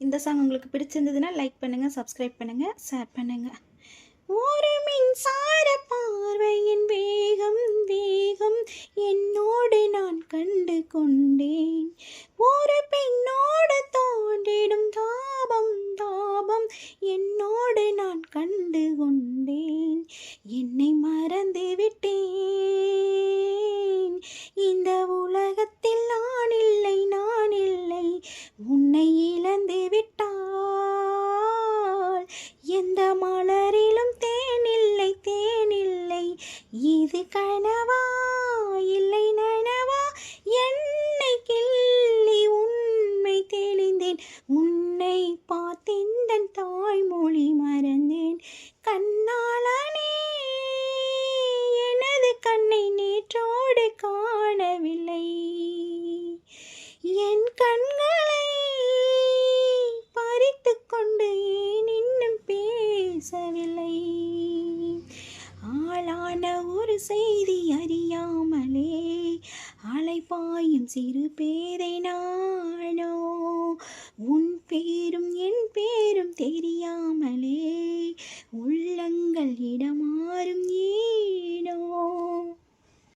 இந்த சாங் உங்களுக்கு பிடிச்சிருந்ததுன்னா லைக் பண்ணுங்கள், சப்ஸ்கிரைப் பண்ணுங்கள், ஷேர் பண்ணுங்கள். ஒரு மின்சார பார்வையின் வேகம் வேகம் என்னோடு நான் கண்டு கொண்டேன். ஒரு பெண்ணோடு தோன்றிடும் தாபம் தாபம் என்னோடு நான் கண்டு கொண்டேன். என்னை மறந்து விட்டேன், இந்த உலகத்தில் நான் இல்லை நான் இல்லை. உன்னை இழந்து விட்டால் எந்த மலரிலும் தேனில்லை தேனில்லை. இது கனவா இல்லை நனவா, என்னை கிள்ளி உண்மை தெளிந்தேன். உன்னை பார்த்தெந்தன் தாய்மொழி மறந்தேன். கண்ணாளனே எனது கண்ணை நேற்றோடு காணவில்லை. என் கண்களை பறித்து கொண்டு ஏன் இன்னும் பேசவில்லை. ஆளான ஒரு செய்தி அறியாமலே அலைபாயும் சிறு பேரை நானோ. உன் பேரும் என் பேரும் தெரியாமலே உள்ளங்கள் இடமா